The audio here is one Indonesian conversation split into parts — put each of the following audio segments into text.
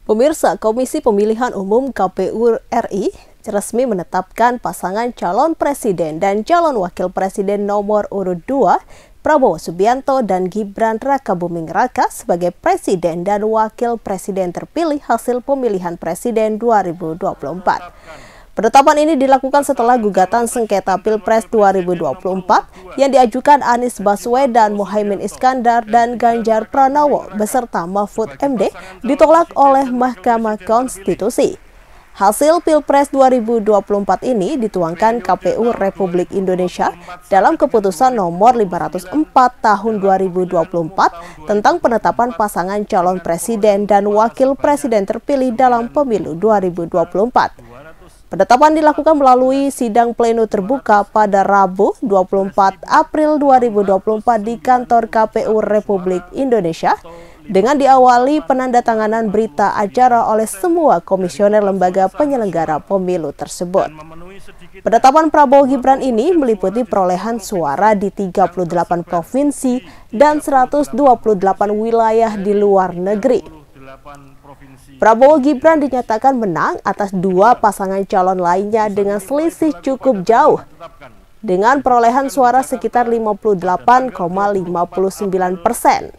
Pemirsa, Komisi Pemilihan Umum KPU RI resmi menetapkan pasangan calon presiden dan calon wakil presiden nomor urut 2, Prabowo Subianto dan Gibran Rakabuming Raka sebagai presiden dan wakil presiden terpilih hasil pemilihan presiden 2024. Penetapan ini dilakukan setelah gugatan sengketa Pilpres 2024 yang diajukan Anies Baswedan, Muhaimin Iskandar, dan Ganjar Pranowo beserta Mahfud MD ditolak oleh Mahkamah Konstitusi. Hasil Pilpres 2024 ini dituangkan KPU Republik Indonesia dalam keputusan nomor 504 tahun 2024 tentang penetapan pasangan calon presiden dan wakil presiden terpilih dalam pemilu 2024. Penetapan dilakukan melalui sidang pleno terbuka pada Rabu 24 April 2024 di kantor KPU Republik Indonesia dengan diawali penandatanganan berita acara oleh semua komisioner lembaga penyelenggara pemilu tersebut. Penetapan Prabowo Gibran ini meliputi perolehan suara di 38 provinsi dan 128 wilayah di luar negeri. Prabowo Gibran dinyatakan menang atas dua pasangan calon lainnya dengan selisih cukup jauh, dengan perolehan suara sekitar 58,59%.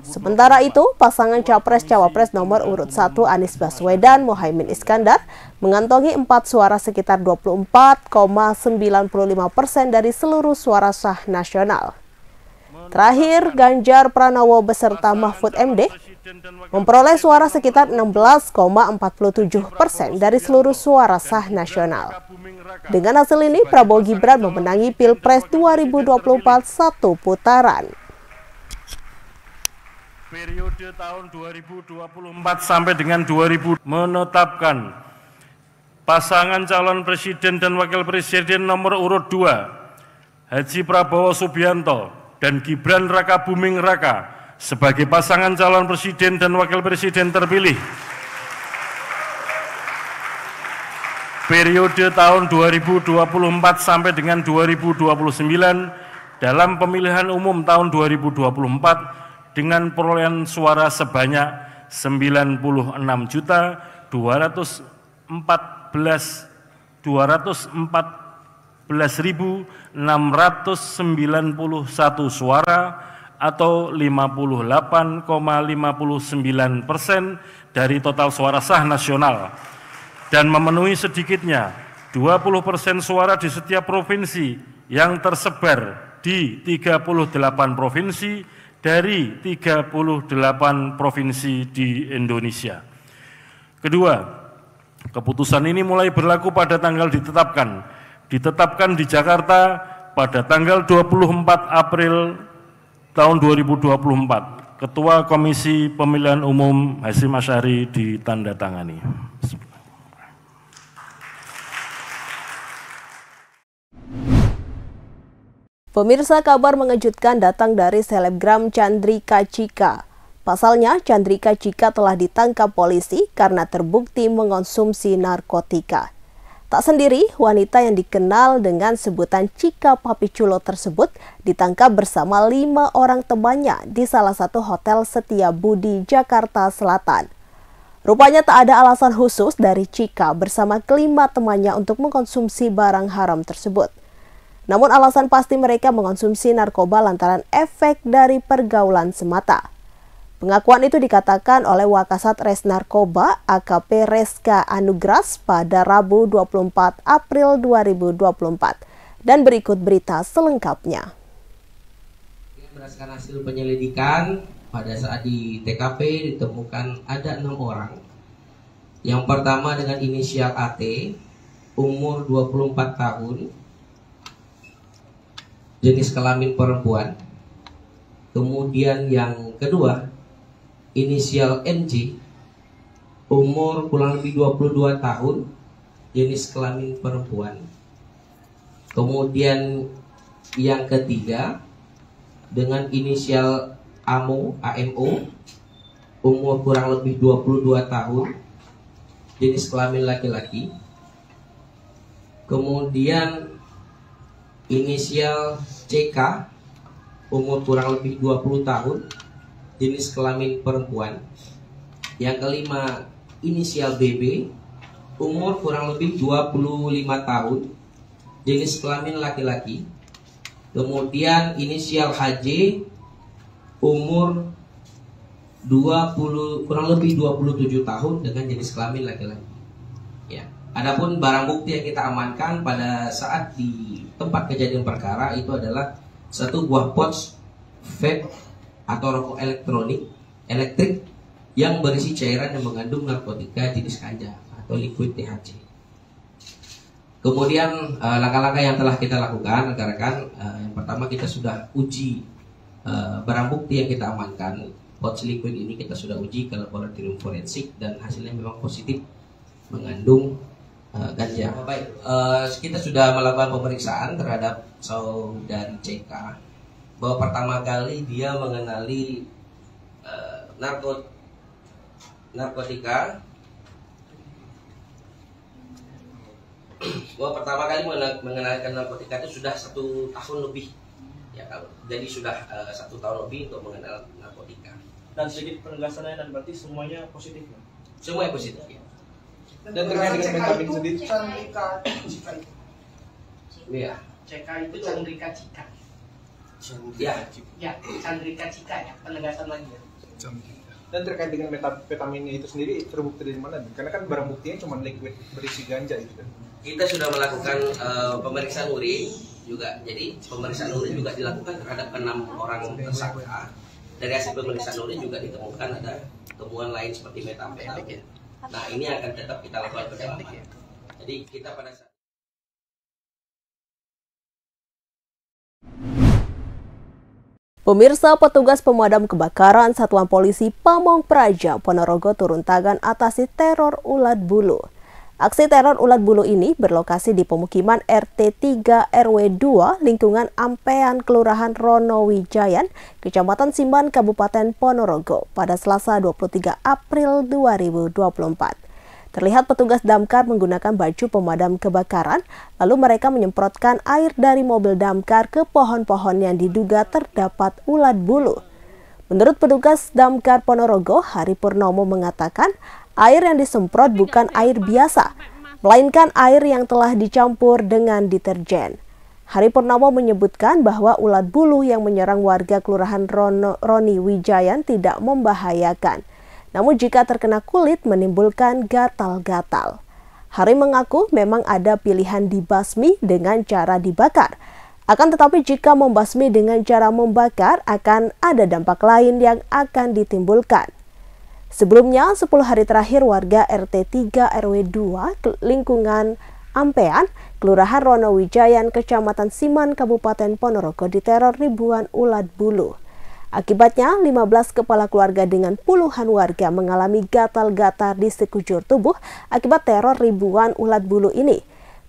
Sementara itu, pasangan Capres-Cawapres nomor urut 1 Anies Baswedan, Muhaimin Iskandar mengantongi 4 suara sekitar 24,95% dari seluruh suara sah nasional. Terakhir, Ganjar Pranowo beserta Mahfud MD memperoleh suara sekitar 16,47% dari seluruh suara sah nasional. Dengan hasil ini, Prabowo Gibran memenangi Pilpres 2024 satu putaran. Periode tahun 2024 sampai dengan 2000 menetapkan pasangan calon presiden dan wakil presiden nomor urut 2 Haji Prabowo Subianto dan Gibran Rakabuming Raka sebagai pasangan calon presiden dan wakil presiden terpilih periode tahun 2024 sampai dengan 2029 dalam pemilihan umum tahun 2024 dengan perolehan suara sebanyak 96.214.691 suara atau 58,59% dari total suara sah nasional dan memenuhi sedikitnya 20% suara di setiap provinsi yang tersebar di 38 provinsi dari 38 provinsi di Indonesia. Kedua, keputusan ini mulai berlaku pada tanggal ditetapkan di Jakarta pada tanggal 24 April tahun 2024, Ketua Komisi Pemilihan Umum Hasyim Asyari ditandatangani. Pemirsa, kabar mengejutkan datang dari selebgram Chandrika Cika. Pasalnya, Chandrika Cika telah ditangkap polisi karena terbukti mengonsumsi narkotika. Tak sendiri, wanita yang dikenal dengan sebutan Cika Papiculo tersebut ditangkap bersama 5 orang temannya di salah satu hotel Setiabudi, Jakarta Selatan. Rupanya tak ada alasan khusus dari Cika bersama kelima temannya untuk mengkonsumsi barang haram tersebut. Namun alasan pasti mereka mengkonsumsi narkoba lantaran efek dari pergaulan semata. Pengakuan itu dikatakan oleh Wakasat Res Narkoba AKP Reska Anugras pada Rabu 24 April 2024. Dan berikut berita selengkapnya. Berdasarkan hasil penyelidikan, pada saat di TKP ditemukan ada 6 orang. Yang pertama dengan inisial AT, umur 24 tahun, jenis kelamin perempuan. Kemudian yang kedua, inisial NJ, umur kurang lebih 22 tahun, jenis kelamin perempuan. Kemudian yang ketiga dengan inisial AMO, umur kurang lebih 22 tahun, jenis kelamin laki-laki. Kemudian inisial CK, umur kurang lebih 20 tahun, jenis kelamin perempuan. Yang kelima inisial BB, umur kurang lebih 25 tahun, jenis kelamin laki-laki. Kemudian inisial HJ, umur kurang lebih 27 tahun dengan jenis kelamin laki-laki. Ya. Adapun barang bukti yang kita amankan pada saat di tempat kejadian perkara itu adalah satu buah pouch vape atau rokok elektrik yang berisi cairan yang mengandung narkotika jenis ganja atau liquid THC. Kemudian langkah-langkah yang telah kita lakukan, rekan-rekan, yang pertama kita sudah uji barang bukti yang kita amankan. Pouch liquid ini kita sudah uji ke laboratorium forensik dan hasilnya memang positif mengandung ganja. Baik, kita sudah melakukan pemeriksaan terhadap saudari CK bahwa pertama kali dia mengenali narkotika, bahwa pertama kali mengenalkan narkotika itu sudah 1 tahun lebih, ya, jadi sudah 1 tahun lebih untuk mengenal narkotika. Dan sedikit penegasannya, dan berarti semuanya positif, ya? Semuanya positif, ya. Dan terkait dengan metapin sendiri, Chandrika Cika itu. Iya. CK itu Chandrika Cika. Ya. Ya, Chandrika Cika ya, penegasan lagi ya. dan terkait dengan metapetaminnya itu sendiri terbukti dari mana? Karena kan barang buktinya cuma liquid berisi ganja itu kan. Kita sudah melakukan pemeriksaan urin juga. Jadi pemeriksaan urin juga dilakukan terhadap 6 orang tersangka. Dari hasil pemeriksaan urin juga ditemukan ada temuan lain seperti metamfetamin. Nah, ini akan tetap kita lakukan pendalaman. Jadi kita pada saat Pemirsa, petugas pemadam kebakaran Satuan Polisi Pamong Praja, Ponorogo turun tangan atasi teror ulat bulu. Aksi teror ulat bulu ini berlokasi di pemukiman RT 3 RW 2 lingkungan Ampean, Kelurahan Ronowijayan, Kecamatan Simban, Kabupaten Ponorogo pada Selasa 23 April 2024. Terlihat petugas damkar menggunakan baju pemadam kebakaran, lalu mereka menyemprotkan air dari mobil damkar ke pohon-pohon yang diduga terdapat ulat bulu. Menurut petugas damkar Ponorogo, Hari Purnomo mengatakan air yang disemprot bukan air biasa, melainkan air yang telah dicampur dengan deterjen. Hari Purnomo menyebutkan bahwa ulat bulu yang menyerang warga Kelurahan Ronowijayan tidak membahayakan. Namun jika terkena kulit menimbulkan gatal-gatal. Hari mengaku memang ada pilihan dibasmi dengan cara dibakar. Akan tetapi jika membasmi dengan cara membakar akan ada dampak lain yang akan ditimbulkan. Sebelumnya 10 hari terakhir warga RT 3 RW 2 lingkungan Ampean, Kelurahan Ronowijayan, Kecamatan Simban, Kabupaten Ponorogo diteror ribuan ulat bulu. Akibatnya, 15 kepala keluarga dengan puluhan warga mengalami gatal-gatal di sekujur tubuh akibat teror ribuan ulat bulu ini.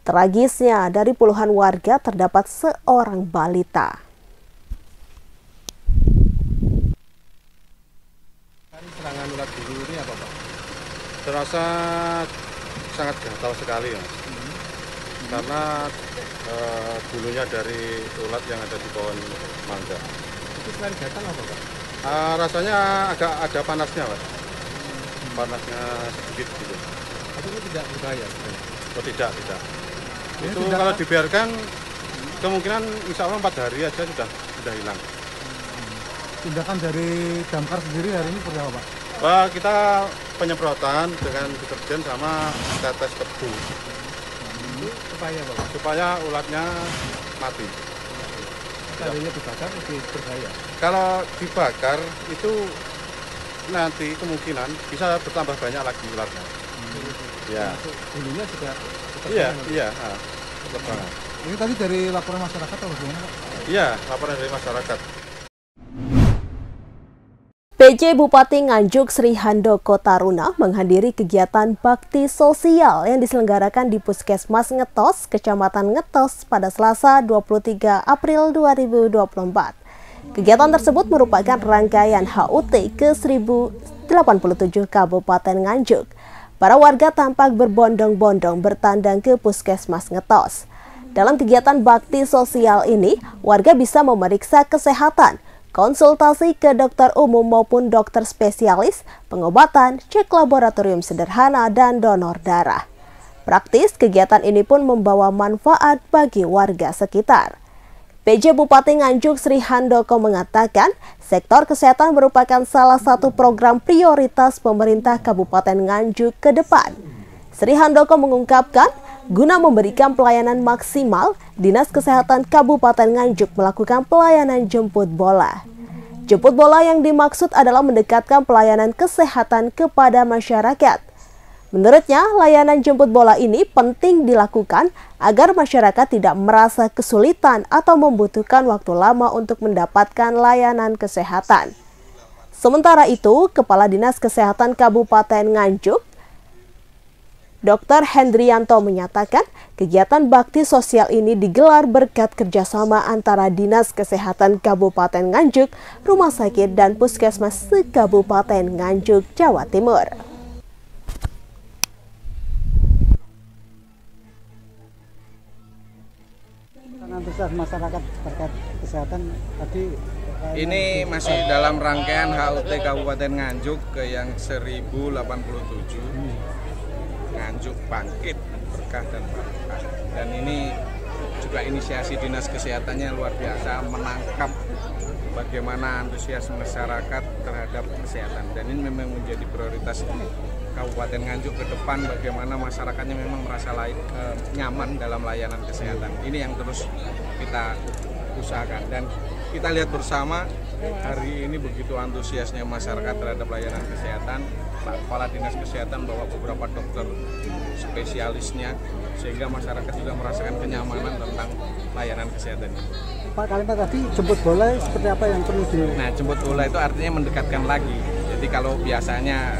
Tragisnya, dari puluhan warga terdapat seorang balita. Serangan ulat bulu ini apa, Pak? Terasa sangat gatal sekali, ya. Karena bulunya dari ulat yang ada di pohon mangga. Itu selain gatal apa, Pak? Rasanya agak ada panasnya, Pak. Panasnya sedikit gitu. Tapi itu tidak berbahaya? Oh, tidak. Itu kalau dibiarkan kemungkinan insya Allah 4 hari aja sudah hilang. Tindakan dari damkar sendiri hari ini seperti apa, Pak? Wah, kita penyemprotan dengan deterjen sama tetes tebu. Itu supaya apa, Pak? Supaya ulatnya mati. Seandainya dibakar lebih berbahaya? Kalau dibakar itu nanti kemungkinan bisa bertambah banyak lagi ularnya. Ya. Bulunya juga Iya. Ini tadi dari laporan masyarakat atau bagaimana, Pak? Iya, laporan dari masyarakat. PJ Bupati Nganjuk Sri Handoko Taruna menghadiri kegiatan bakti sosial yang diselenggarakan di Puskesmas Ngetos, Kecamatan Ngetos pada Selasa 23 April 2024. Kegiatan tersebut merupakan rangkaian HUT ke-1087 Kabupaten Nganjuk. Para warga tampak berbondong-bondong bertandang ke Puskesmas Ngetos. Dalam kegiatan bakti sosial ini, warga bisa memeriksa kesehatan, konsultasi ke dokter umum maupun dokter spesialis, pengobatan, cek laboratorium sederhana, dan donor darah. Praktis, kegiatan ini pun membawa manfaat bagi warga sekitar. PJ Bupati Nganjuk Sri Handoko mengatakan, sektor kesehatan merupakan salah satu program prioritas pemerintah Kabupaten Nganjuk ke depan. Sri Handoko mengungkapkan, guna memberikan pelayanan maksimal, Dinas Kesehatan Kabupaten Nganjuk melakukan pelayanan jemput bola. Jemput bola yang dimaksud adalah mendekatkan pelayanan kesehatan kepada masyarakat. Menurutnya, layanan jemput bola ini penting dilakukan agar masyarakat tidak merasa kesulitan atau membutuhkan waktu lama untuk mendapatkan layanan kesehatan. Sementara itu, Kepala Dinas Kesehatan Kabupaten Nganjuk, Dr. Hendrianto menyatakan kegiatan bakti sosial ini digelar berkat kerjasama antara Dinas Kesehatan Kabupaten Nganjuk, Rumah Sakit, dan Puskesmas se-Kabupaten Nganjuk, Jawa Timur. Antusias masyarakat terkait kesehatan tadi ini masih dalam rangkaian HUT Kabupaten Nganjuk ke yang 1087 Nganjuk Bangkit Berkah dan Barokah, dan ini juga inisiasi Dinas Kesehatannya luar biasa, menangkap bagaimana antusias masyarakat terhadap kesehatan, dan ini memang menjadi prioritas Kabupaten Nganjuk ke depan, bagaimana masyarakatnya memang merasa nyaman dalam layanan kesehatan. Ini yang terus kita usahakan, dan kita lihat bersama hari ini begitu antusiasnya masyarakat terhadap layanan kesehatan. Pak Kepala Dinas Kesehatan bawa beberapa dokter spesialisnya, sehingga masyarakat juga merasakan kenyamanan tentang layanan kesehatan ini. Pak, kalimat tadi jemput bola seperti apa yang perlu di... Nah, jemput bola itu artinya mendekatkan lagi. Jadi kalau biasanya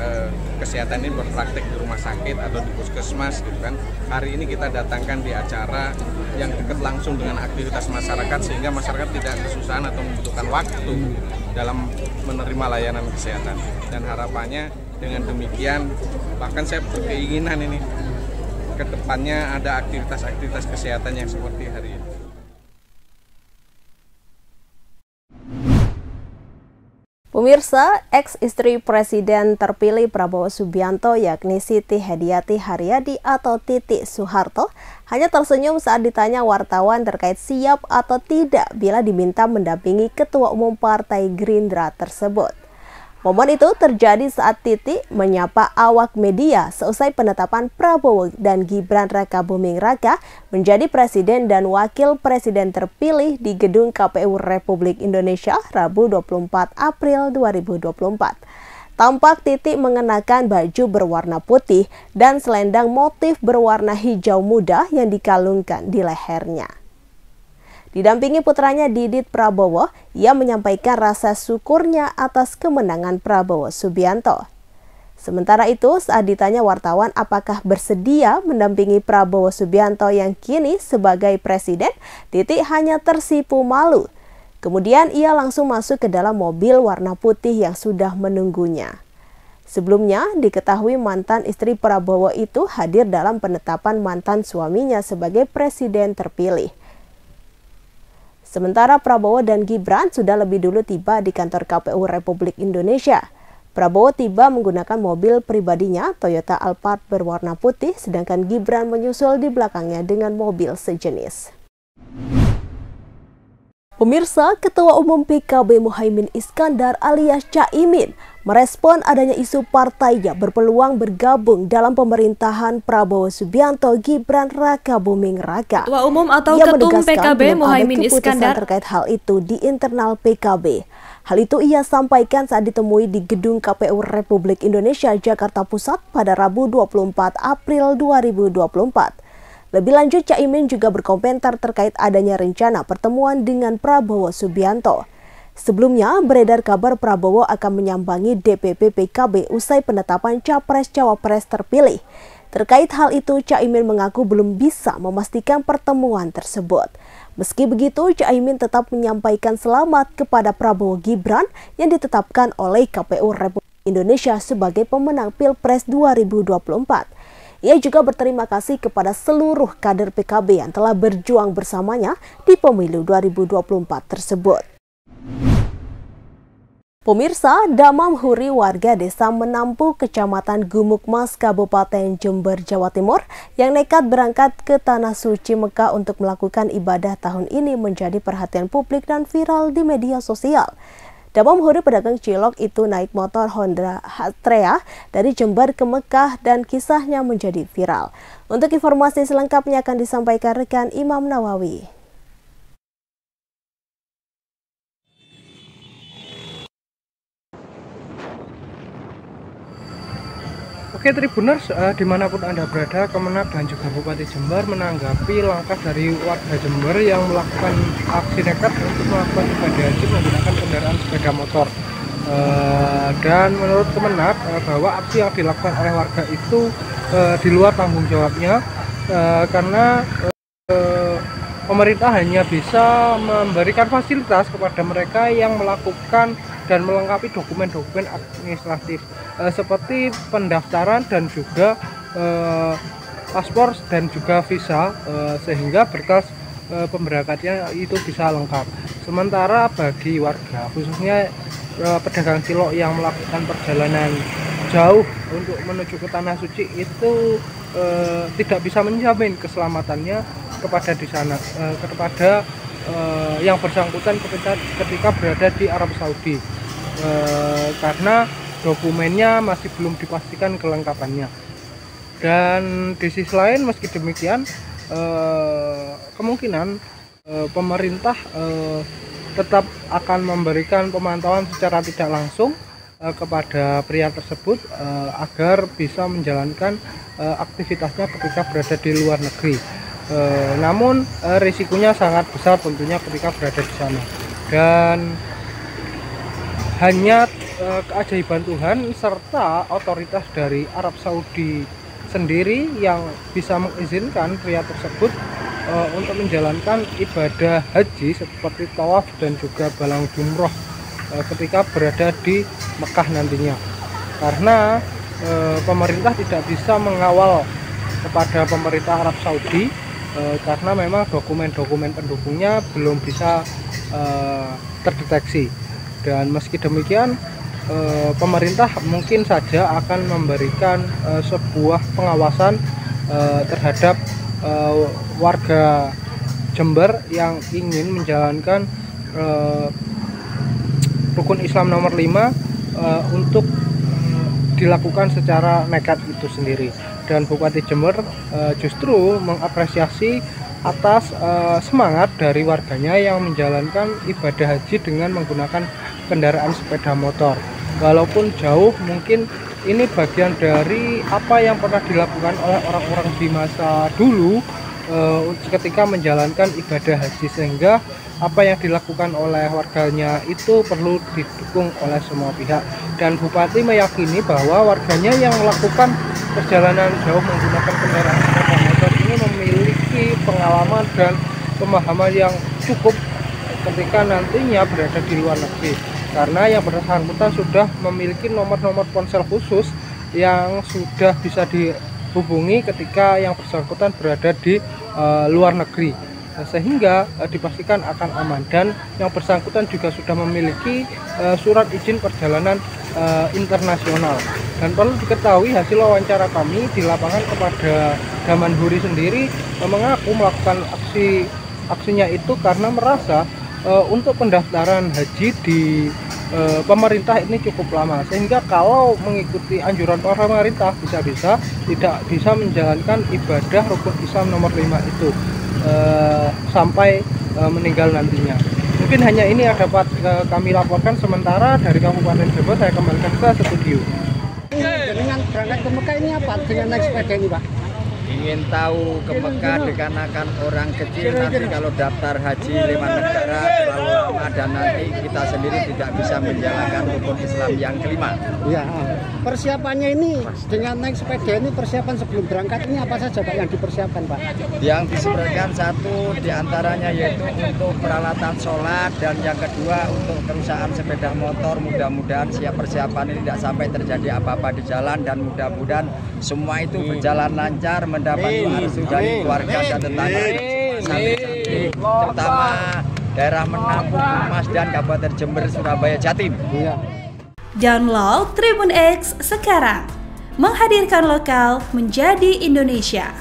kesehatan ini berpraktek di rumah sakit atau di puskesmas gitu kan, hari ini kita datangkan di acara yang dekat langsung dengan aktivitas masyarakat, sehingga masyarakat tidak kesusahan atau membutuhkan waktu dalam menerima layanan kesehatan. Dan harapannya dengan demikian, bahkan saya berkeinginan ini ke depannya ada aktivitas-aktivitas kesehatan yang seperti hari ini. Pemirsa, ex-istri Presiden terpilih Prabowo Subianto yakni Siti Hediati Haryadi atau Titi Soeharto hanya tersenyum saat ditanya wartawan terkait siap atau tidak bila diminta mendampingi Ketua Umum Partai Gerindra tersebut. Momen itu terjadi saat Titi menyapa awak media seusai penetapan Prabowo dan Gibran Rakabuming Raka menjadi Presiden dan Wakil Presiden terpilih di Gedung KPU Republik Indonesia Rabu 24 April 2024. Tampak Titi mengenakan baju berwarna putih dan selendang motif berwarna hijau muda yang dikalungkan di lehernya. Didampingi putranya Didit Prabowo, ia menyampaikan rasa syukurnya atas kemenangan Prabowo Subianto. Sementara itu, saat ditanya wartawan apakah bersedia mendampingi Prabowo Subianto yang kini sebagai presiden, Titi hanya tersipu malu. Kemudian ia langsung masuk ke dalam mobil warna putih yang sudah menunggunya. Sebelumnya, diketahui mantan istri Prabowo itu hadir dalam penetapan mantan suaminya sebagai presiden terpilih. Sementara Prabowo dan Gibran sudah lebih dulu tiba di kantor KPU Republik Indonesia. Prabowo tiba menggunakan mobil pribadinya Toyota Alphard berwarna putih, sedangkan Gibran menyusul di belakangnya dengan mobil sejenis. Pemirsa, Ketua Umum PKB Muhaimin Iskandar alias Caimin merespon adanya isu partainya berpeluang bergabung dalam pemerintahan Prabowo Subianto Gibran Rakabuming Raka. Ketua Umum atau Ketum PKB Muhaimin Iskandar terkait hal itu di internal PKB. Hal itu ia sampaikan saat ditemui di Gedung KPU Republik Indonesia Jakarta Pusat pada Rabu 24 April 2024. Lebih lanjut, Caimin juga berkomentar terkait adanya rencana pertemuan dengan Prabowo Subianto. Sebelumnya, beredar kabar Prabowo akan menyambangi DPP PKB usai penetapan Capres-Cawapres terpilih. Terkait hal itu, Caimin mengaku belum bisa memastikan pertemuan tersebut. Meski begitu, Caimin tetap menyampaikan selamat kepada Prabowo Gibran yang ditetapkan oleh KPU Republik Indonesia sebagai pemenang Pilpres 2024. Ia juga berterima kasih kepada seluruh kader PKB yang telah berjuang bersamanya di pemilu 2024 tersebut. Pemirsa, Damam Huri warga desa Menampu, Kecamatan Gumukmas, Kabupaten Jember, Jawa Timur, yang nekat berangkat ke Tanah Suci Mekah untuk melakukan ibadah tahun ini menjadi perhatian publik dan viral di media sosial. Damam Huri, pedagang cilok itu naik motor Honda Hatrea dari Jember ke Mekah dan kisahnya menjadi viral. Untuk informasi selengkapnya akan disampaikan rekan Imam Nawawi. Oke Tribuners, dimanapun Anda berada, Kemenak dan juga Bupati Jember menanggapi langkah dari warga Jember yang melakukan aksi nekat untuk melakukan ibadah haji menggunakan kendaraan sepeda motor. Dan menurut Kemenak bahwa aksi yang dilakukan oleh warga itu di luar tanggung jawabnya, karena pemerintah hanya bisa memberikan fasilitas kepada mereka yang melakukan dan melengkapi dokumen-dokumen administratif seperti pendaftaran dan juga paspor dan juga visa, sehingga berkas pemberangkatannya itu bisa lengkap. Sementara bagi warga, khususnya pedagang cilok yang melakukan perjalanan jauh untuk menuju ke Tanah Suci itu tidak bisa menjamin keselamatannya kepada di sana, kepada yang bersangkutan ketika berada di Arab Saudi, karena dokumennya masih belum dipastikan kelengkapannya. Dan di sisi lain, meski demikian, kemungkinan pemerintah tetap akan memberikan pemantauan secara tidak langsung kepada pria tersebut agar bisa menjalankan aktivitasnya ketika berada di luar negeri. Namun risikonya sangat besar tentunya ketika berada di sana, dan hanya keajaiban Tuhan serta otoritas dari Arab Saudi sendiri yang bisa mengizinkan pria tersebut untuk menjalankan ibadah haji seperti tawaf dan juga balang jumroh ketika berada di Mekah nantinya, karena pemerintah tidak bisa mengawal kepada pemerintah Arab Saudi karena memang dokumen-dokumen pendukungnya belum bisa terdeteksi. Dan meski demikian, pemerintah mungkin saja akan memberikan sebuah pengawasan terhadap warga Jember yang ingin menjalankan rukun Islam nomor 5 untuk dilakukan secara nekat itu sendiri. Dan Bupati Jember justru mengapresiasi atas semangat dari warganya yang menjalankan ibadah haji dengan menggunakan kendaraan sepeda motor. Walaupun jauh, mungkin ini bagian dari apa yang pernah dilakukan oleh orang-orang di masa dulu ketika menjalankan ibadah haji, sehingga apa yang dilakukan oleh warganya itu perlu didukung oleh semua pihak. Dan Bupati meyakini bahwa warganya yang melakukan perjalanan jauh menggunakan kendaraan sepeda motor ini memiliki pengalaman dan pemahaman yang cukup ketika nantinya berada di luar negeri, karena yang bersangkutan sudah memiliki nomor-nomor ponsel khusus yang sudah bisa dihubungi ketika yang bersangkutan berada di luar negeri, sehingga dipastikan akan aman. Dan yang bersangkutan juga sudah memiliki surat izin perjalanan internasional. Dan perlu diketahui, hasil wawancara kami di lapangan kepada Damam Huri sendiri mengaku melakukan aksinya itu karena merasa untuk pendaftaran haji di pemerintah ini cukup lama, sehingga kalau mengikuti anjuran pemerintah bisa-bisa tidak bisa menjalankan ibadah rukun Islam nomor 5 itu sampai meninggal nantinya. Mungkin hanya ini yang dapat kami laporkan sementara dari Kabupaten Jember. Saya kembalikan ke studio. Dengan berangkat ke Mekah ini apa dengan naik sepeda ini, Pak? Ingin tahu ke Mekah dikarenakan orang kecil nanti kalau daftar haji lewat negara terlalu lama dan nanti kita sendiri tidak bisa menjalankan rukun Islam yang kelima. Ya, persiapannya ini dengan naik sepeda ini, persiapan sebelum berangkat ini apa saja Pak yang dipersiapkan, Pak? Yang disebutkan satu diantaranya yaitu untuk peralatan sholat, dan yang kedua untuk kerusakan sepeda motor. Mudah-mudahan siap persiapan ini tidak sampai terjadi apa-apa di jalan, dan mudah-mudahan semua itu berjalan lancar, mendapat restu dari keluarga dan tetangga, terutama daerah Menampung, Mas dan Kabupaten Jember, Surabaya, Jatim. Iya. Download Tribun X sekarang. Menghadirkan lokal menjadi Indonesia.